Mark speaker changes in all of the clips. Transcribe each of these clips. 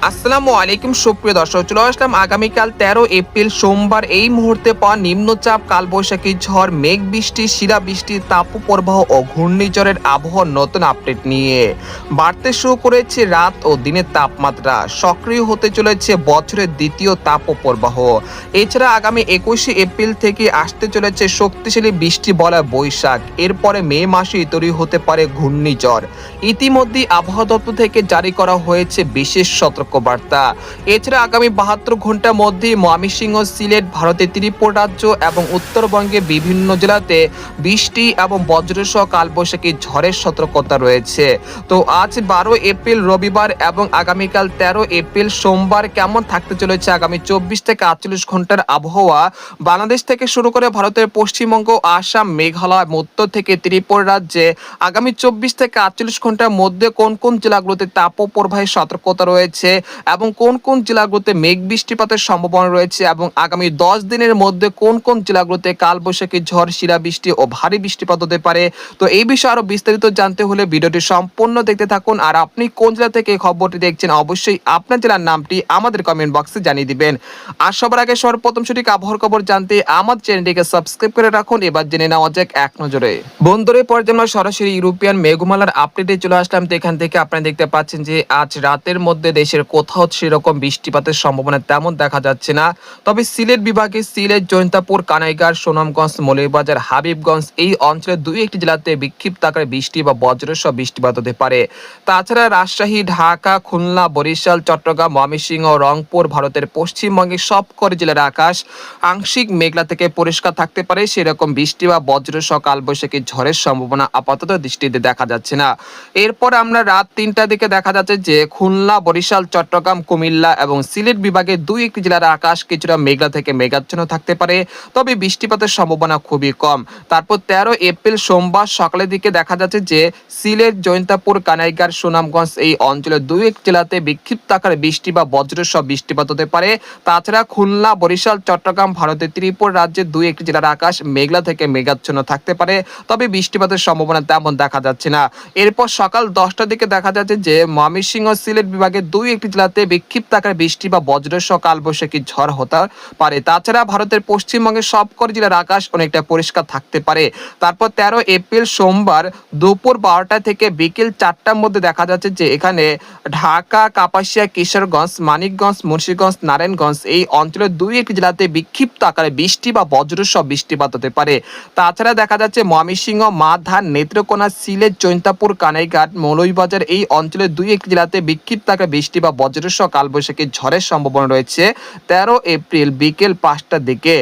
Speaker 1: আসসালামু আলাইকুম সুপ্রিয় দর্শক, চলে আসলাম আগামীকাল 13 এপ্রিল সোমবার এই মুহূর্তে পাওয়া নিম্নচাপ, কালবৈশাখী ঝড়, মেঘ বৃষ্টি, শিলাবৃষ্টি, তাপপ্রবাহ ও ঘূর্ণিঝড়ের আবহাওয়ার নতুন আপডেট নিয়ে। বাড়তে শুরু করেছে রাত ও দিনের তাপমাত্রা, সক্রিয় হতে চলেছে বছরের দ্বিতীয় তাপপ্রবাহ। এছাড়া আগামী 21 এপ্রিল থেকে আসতে চলেছে শক্তিশালী বৃষ্টি বলা বৈশাখ, এরপরে মে মাসে তৈরি হতে পারে ঘূর্ণিঝড়। ইতিমধ্যেই আবহাওয়া দপ্তর থেকে জারি করা হয়েছে বিশেষ সতর্কবার্তা। এছাড়া আগামী 72 ঘন্টার মধ্যে ময়মনসিংহ, সিলেট, ভারতের ত্রিপুরা রাজ্য এবং উত্তরবঙ্গে বিভিন্ন জেলাতে বৃষ্টি এবং বজ্রসহ কালবৈশাখী ঝড়ের সতর্কতা রয়েছে। তো আজ 12 এপ্রিল রবিবার এবং আগামীকাল 13 এপ্রিল সোমবার কেমন থাকতে চলেছে আগামী 24 থেকে 48 ঘন্টার আবহাওয়া, বাংলাদেশ থেকে শুরু করে ভারতের পশ্চিমবঙ্গ, আসাম, মেঘালয়, মধ্য থেকে ত্রিপুরা রাজ্যে আগামী 24 থেকে 48 ঘন্টার মধ্যে কোন কোন জেলাগুলোতে তাপপ্রবাহের সতর্কতা রয়েছে এবং কোন কোন জেলাগুলোতে মেঘ বৃষ্টিপাতের সম্ভাবনা রয়েছে এবং আগামী 10 দিনের মধ্যে কোন কোন জেলাগুলোতে কালবৈশাখী ঝড়, শিলাবৃষ্টি ও ভারী বৃষ্টিপাত হতে পারে। তো এই বিষয়ে আরো বিস্তারিত জানতে হলে ভিডিওটি সম্পূর্ণ দেখতে থাকুন। আর আপনি কোন জেলা থেকে এই খবরটি দেখছেন অবশ্যই আপনার জেলার নামটি আমাদের কমেন্ট বক্সে জানিয়ে দিবেন। আর সবার আগে সর্বপ্রথম সঠিক আবহাওয়ার খবর জানতে আমাদের চ্যানেলটিকে সাবস্ক্রাইব করে রাখুন। এবার জেনে নেওয়া যাক এক নজরে। বন্ধুরে পর্যায়ে সরাসরি ইউরোপিয়ান মেঘমালার আপডেটে চলে আসলাম। তো এখান থেকে আপনারা দেখতে পাচ্ছেন যে আজ রাতের মধ্যে দেশের কোথাও সেরকম বৃষ্টিপাতের সম্ভাবনা তেমন দেখা যাচ্ছে না। তবে সিলেট বিভাগে সিলেট, জৈন্তাপুর, কানাইঘাট, সুনামগঞ্জ, মৌলভীবাজার, হাবিবগঞ্জ এই অঞ্চলের দুই একটি জেলাতে বিক্ষিপ্ত আকারে বৃষ্টি বা বজ্রসহ বৃষ্টিপাত হতে পারে। তাছাড়া রাজশাহী, ঢাকা, খুলনা, বরিশাল, চট্টগ্রাম, ময়মনসিংহ, রংপুর, ভারতের পশ্চিমবঙ্গের সবকটি জেলার আকাশ আংশিক মেঘলা থেকে পরিষ্কার থাকতে পারে। সেরকম বৃষ্টি বা বজ্রসহ কালবৈশাখী ঝড়ের সম্ভাবনা আপাতত দৃষ্টিতে দেখা যাচ্ছে না। এরপর আমরা রাত 3টার দিকে দেখা যাচ্ছে যে খুলনা, বরিশাল, চট্টগ্রাম, কুমিল্লা এবং সিলেট বিভাগের দুই একটি জেলার আকাশ কিছুটা মেঘলা থেকে মেঘাচ্ছন্ন থাকতে পারে, তবে বৃষ্টিপাতের সম্ভাবনা খুবই কম। তারপর 13 এপ্রিল সোমবার সকালের দিকে দেখা যাচ্ছে যে সিলেট, জৈন্তাপুর, কানাইঘাট, সুনামগঞ্জ এই অঞ্চলের দুই একটি জেলাতে বিক্ষিপ্ত আকারে বৃষ্টি বা বজ্রসহ বৃষ্টিপাত হতে পারে। তাছাড়া খুলনা, বরিশাল, চট্টগ্রাম, ভারতের ত্রিপুরা রাজ্যের দুই একটি জেলার আকাশ মেঘলা থেকে মেঘাচ্ছন্ন থাকতে পারে, তবে বৃষ্টিপাতের সম্ভাবনা তেমন দেখা যাচ্ছে না। এরপর সকাল 10টার দিকে দেখা যাচ্ছে যে ময়মনসিংহ, সিলেট বিভাগের দুই একটি জেলাতে বিক্ষিপ্ত আকারে বৃষ্টি বা বজ্রসহ কালবৈশাখী ঝড় হতে পারে। তাছাড়া ভারতের পশ্চিমবঙ্গের সবকটি জেলার আকাশ অনেকটা পরিষ্কার থাকতে পারে। তারপর 13 এপ্রিল সোমবার দুপুর 12টা থেকে বিকেল 4টার মধ্যে দেখা যাচ্ছে যে এখানে ঢাকা, কাপাসিয়া, কিশোরগঞ্জ, মানিকগঞ্জ, মুন্সিগঞ্জ, নারায়ণগঞ্জ এই অঞ্চলের দুই একটি জেলাতে বিক্ষিপ্ত আকারে বৃষ্টি বা বজ্রসহ বৃষ্টিপাত হতে পারে। তাছাড়া দেখা যাচ্ছে ময়মনসিংহ, মাধান, নেত্রকোনা, সিলেট, জৈন্তাপুর, কানাইঘাট, মৌলভীবাজার এই অঞ্চলের দুই একটি জেলাতে বিক্ষিপ্ত আকারে বৃষ্টি বা বজ্রসহ কালবৈশাখী ঝড়ের সম্ভাবনা রয়েছে 13 এপ্রিল বিকেল 5টার দিকে।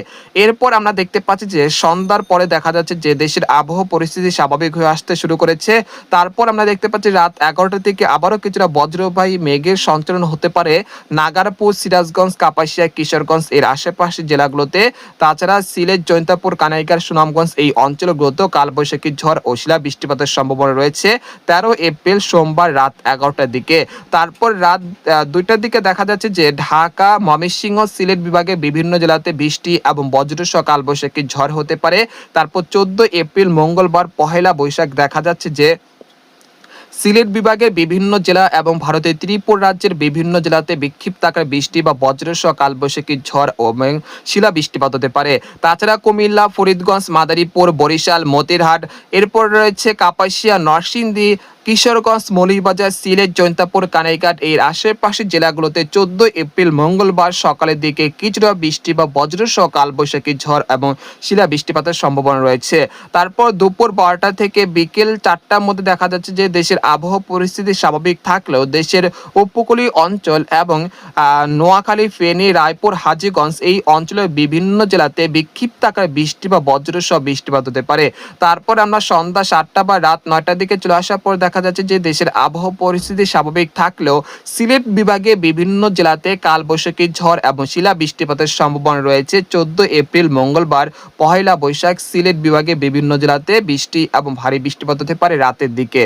Speaker 1: এরপর আমরা দেখতে পাচ্ছি যে সন্ধ্যার পরে দেখা যাচ্ছে যে দেশের আবহাওয়া পরিস্থিতি স্বাভাবিক হয়ে আসতে শুরু করেছে। তারপর আমরা দেখতে পাচ্ছি রাত 11টার দিকে আবারও কিছুটা বজ্রবাহী মেঘের সঞ্চালন হতে পারে নাগারপুর, সিরাজগঞ্জ, কাপাসিয়া, কিশোরগঞ্জ এর আশেপাশের জেলাগুলোতে। তাছাড়া সিলেট, জৈন্তাপুর, কানাইঘাট, সুনামগঞ্জ এই অঞ্চলগুলোতেও কালবৈশাখী ঝড় ও শিলা বৃষ্টিপাতের সম্ভাবনা রয়েছে 13 এপ্রিল সোমবার রাত 11টার দিকে। তারপর রাত 2টার দিকে দেখা যাচ্ছে যে ঢাকা, ময়মনসিংহ, সিলেট বিভাগের বিভিন্ন জেলাতে বৃষ্টি এবং বজ্রসহ কালবৈশাখী ঝড় হতে পারে। তারপর 14 এপ্রিল মঙ্গলবার পহেলা বৈশাখ দেখা যাচ্ছে যে সিলেট বিভাগের বিভিন্ন জেলা এবং ভারতের ত্রিপুরা রাজ্যের বিভিন্ন জেলাতে বিক্ষিপ্ত আকারে বৃষ্টি বা বজ্রসহ কালবৈশাখী ঝড় ও শিলা বৃষ্টিপাত হতে পারে। তাছাড়া কুমিল্লা, ফরিদগঞ্জ, মাদারীপুর, বরিশাল, মতিরহাট, এরপর রয়েছে কাপাসিয়া, নরসিংদী, কিশোরগঞ্জ, মৌলভীবাজার, সিলেট, জৈন্তাপুর, কানাইঘাট এর আশেপাশের জেলাগুলোতে 14 এপ্রিল মঙ্গলবার সকালের দিকে কিছুটা বৃষ্টি বা বজ্রসহ কালবৈশাখী ঝড় এবং শিলা বৃষ্টিপাতের সম্ভাবনা রয়েছে। তারপর দুপুর 12টা থেকে বিকেল 4টার মধ্যে দেখা যাচ্ছে যে দেশের আবহাওয়া পরিস্থিতি স্বাভাবিক থাকলেও দেশের উপকূলীয় অঞ্চল এবং নোয়াখালী, ফেনী, রায়পুর, হাজীগঞ্জ এই অঞ্চলের বিভিন্ন জেলাতে বিক্ষিপ্ত আকারে বৃষ্টি বা বজ্রসহ বৃষ্টিপাত হতে পারে। তারপর আমরা সন্ধ্যা 7টা বা রাত 9টার দিকে চলে আসার পর দেখা যাচ্ছে যে দেশের আবহাওয়া পরিস্থিতি স্বাভাবিক থাকলেও সিলেট বিভাগে বিভিন্ন জেলাতে কালবৈশাখী ঝড় এবং শিলা বৃষ্টিপাতের সম্ভাবনা রয়েছে 14 এপ্রিল মঙ্গলবার পহেলা বৈশাখ সিলেট বিভাগে বিভিন্ন জেলাতে বৃষ্টি এবং ভারী বৃষ্টিপাত হতে পারে রাতের দিকে।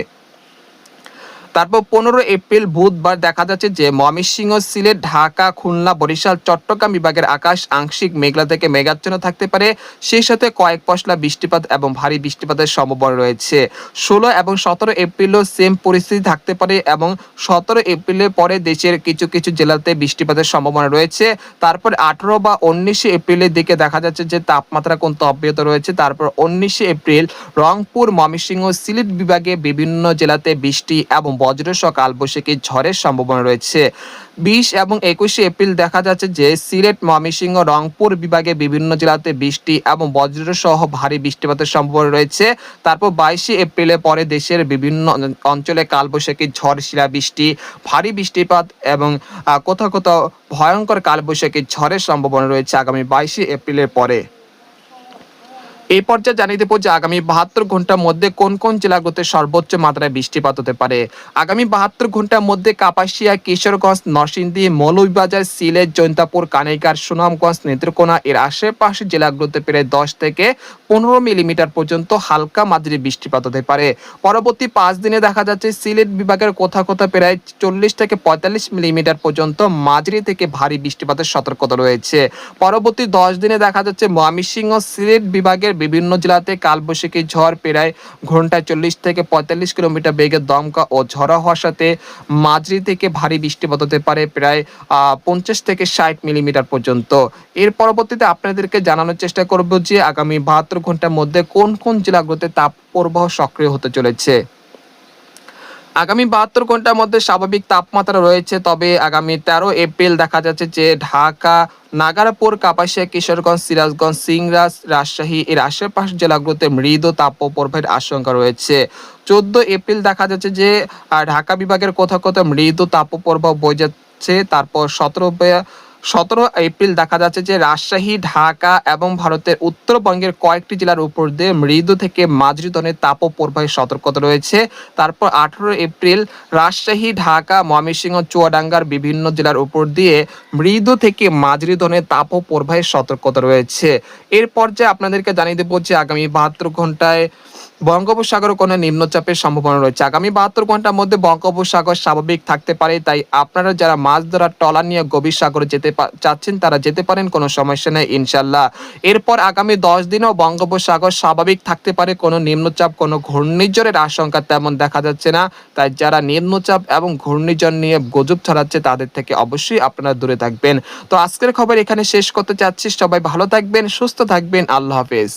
Speaker 1: তারপর 15 এপ্রিল বুধবার দেখা যাচ্ছে যে ময়মনসিংহ, সিলেট, ঢাকা, খুলনা, বরিশাল, চট্টগ্রাম বিভাগের আকাশ আংশিক মেঘলা থেকে মেঘাচ্ছন্ন থাকতে পারে, সেই সাথে কয়েক পশলা বৃষ্টিপাত এবং ভারী বৃষ্টিপাতের সম্ভাবনা রয়েছে। 16 এবং 17 এপ্রিলও সেম পরিস্থিতি থাকতে পারে এবং 17 এপ্রিলের পরে দেশের কিছু কিছু জেলাতে বৃষ্টিপাতের সম্ভাবনা রয়েছে। তারপর 18 বা 19 এপ্রিলের দিকে দেখা যাচ্ছে যে তাপমাত্রা কিন্তু অব্যাহত রয়েছে। তারপর 19 এপ্রিল রংপুর, ময়মনসিংহ, সিলেট বিভাগে বিভিন্ন জেলাতে বৃষ্টি এবং বজ্রসহ কালবৈশাখী ঝড়ের সম্ভাবনা রয়েছে। 20 এবং 21 এপ্রিল দেখা যাচ্ছে যে সিলেট, ময়মনসিংহ, রংপুর বিভাগে বিভিন্ন জেলাতে বৃষ্টি এবং বজ্রসহ ভারী বৃষ্টিপাতের সম্ভাবনা রয়েছে। তারপর 22 এপ্রিলের পরে দেশের বিভিন্ন অঞ্চলে কালবৈশাখী ঝড়, শিলাবৃষ্টি, ভারী বৃষ্টিপাত এবং কোথাও কোথাও ভয়ঙ্কর কালবৈশাখী ঝড়ের সম্ভাবনা রয়েছে আগামী 22 এপ্রিলের পরে। এই পর্যায়ে জানিয়ে দেবো যে আগামী 72 ঘন্টার মধ্যে কোন কোন জেলাগুলোতে সর্বোচ্চ মাত্রায় বৃষ্টিপাত হতে পারে। আগামী 72 ঘন্টার মধ্যে কাপাসিয়া, কিশোরগঞ্জ, নরসিংদী, মৌলভীবাজার, সিলেট, জৈন্তাপুর, কানাইঘাট, সুনামগঞ্জ, নেত্রকোনা এর আশেপাশের জেলাগুলোতে প্রায় 10 থেকে 15 মিলিমিটার পর্যন্ত হালকা মাঝারি বৃষ্টিপাত হতে পারে। পরবর্তী 5 দিনে দেখা যাচ্ছে সিলেট বিভাগের কোথাও কোথাও প্রায় 40 থেকে 45 মিলিমিটার পর্যন্ত মাঝারি থেকে ভারী বৃষ্টিপাতের সতর্কতা রয়েছে। পরবর্তী 10 দিনে দেখা যাচ্ছে ময়মনসিংহ, সিলেট বিভাগের বিভিন্ন জেলাতে কালবৈশাখী ঝড় প্রায় ঘন্টায় 40 থেকে 45 কিলোমিটার বেগে দমকা ও ঝড়ো হওয়ার সাথে মাঝারি থেকে ভারী বৃষ্টিপাত হতে পারে প্রায় 50 থেকে 60 মিলিমিটার পর্যন্ত। এর পরবর্তীতে আপনাদেরকে জানানোর চেষ্টা করব যে আগামী 72 ঘন্টার মধ্যে কোন কোন জেলাগুলোতে তাপপ্রবাহ সক্রিয় হতে চলেছে। আগামী 72 ঘন্টার মধ্যে স্বাভাবিক তাপমাত্রা রয়েছে, তবে আগামী 13 এপ্রিল দেখা যাচ্ছে যে ঢাকা, নাগারপুর, কাপাসিয়া, কিশোরগঞ্জ, সিরাজগঞ্জ, সিংড়া, রাজশাহী এর আশেপাশের জেলাগুলোতে মৃদু তাপপ্রবাহের আশঙ্কা রয়েছে। 14 এপ্রিল দেখা যাচ্ছে যে ঢাকা বিভাগের কোথাও কোথাও মৃদু তাপপ্রবাহ বয়ে যাচ্ছে। তারপর 17 এপ্রিল দেখা যাচ্ছে যে রাজশাহী, ঢাকা এবং ভারতের উত্তরবঙ্গের কয়েকটি জেলার উপর দিয়ে মৃদু থেকে মাঝারি ধরনের তাপপ্রবাহের সতর্কতা রয়েছে। তারপর 18 এপ্রিল রাজশাহী, ঢাকা, ময়মনসিংহ, চুয়াডাঙ্গার বিভিন্ন জেলার উপর দিয়ে মৃদু থেকে মাঝারি ধরনের তাপপ্রবাহের সতর্কতা রয়েছে। এর পর্যায়ে আপনাদেরকে জানিয়ে দেবো যে আগামী 72 ঘন্টায় বঙ্গোপসাগরে কোনো নিম্নচাপের সম্ভাবনা রয়েছে। আগামী 72 ঘন্টার মধ্যে বঙ্গোপসাগর স্বাভাবিক থাকতে পারে, তাই আপনারা যারা মাছ ধরার ট্রলার নিয়ে গভীর সাগরে যেতে চাচ্ছেন তারা যেতে পারেন, কোনো সমস্যা নেই ইনশাল্লাহ। এরপর আগামী 10 দিনও বঙ্গোপসাগর স্বাভাবিক থাকতে পারে, কোনো নিম্নচাপ, কোনো ঘূর্ণিঝড়ের আশঙ্কা তেমন দেখা যাচ্ছে না। তাই যারা নিম্নচাপ এবং ঘূর্ণিঝড় নিয়ে গুজব ছড়াচ্ছে তাদের থেকে অবশ্যই আপনারা দূরে থাকবেন। তো আজকের খবর এখানে শেষ করতে চাচ্ছি। সবাই ভালো থাকবেন, সুস্থ থাকবেন, আল্লাহ হাফেজ।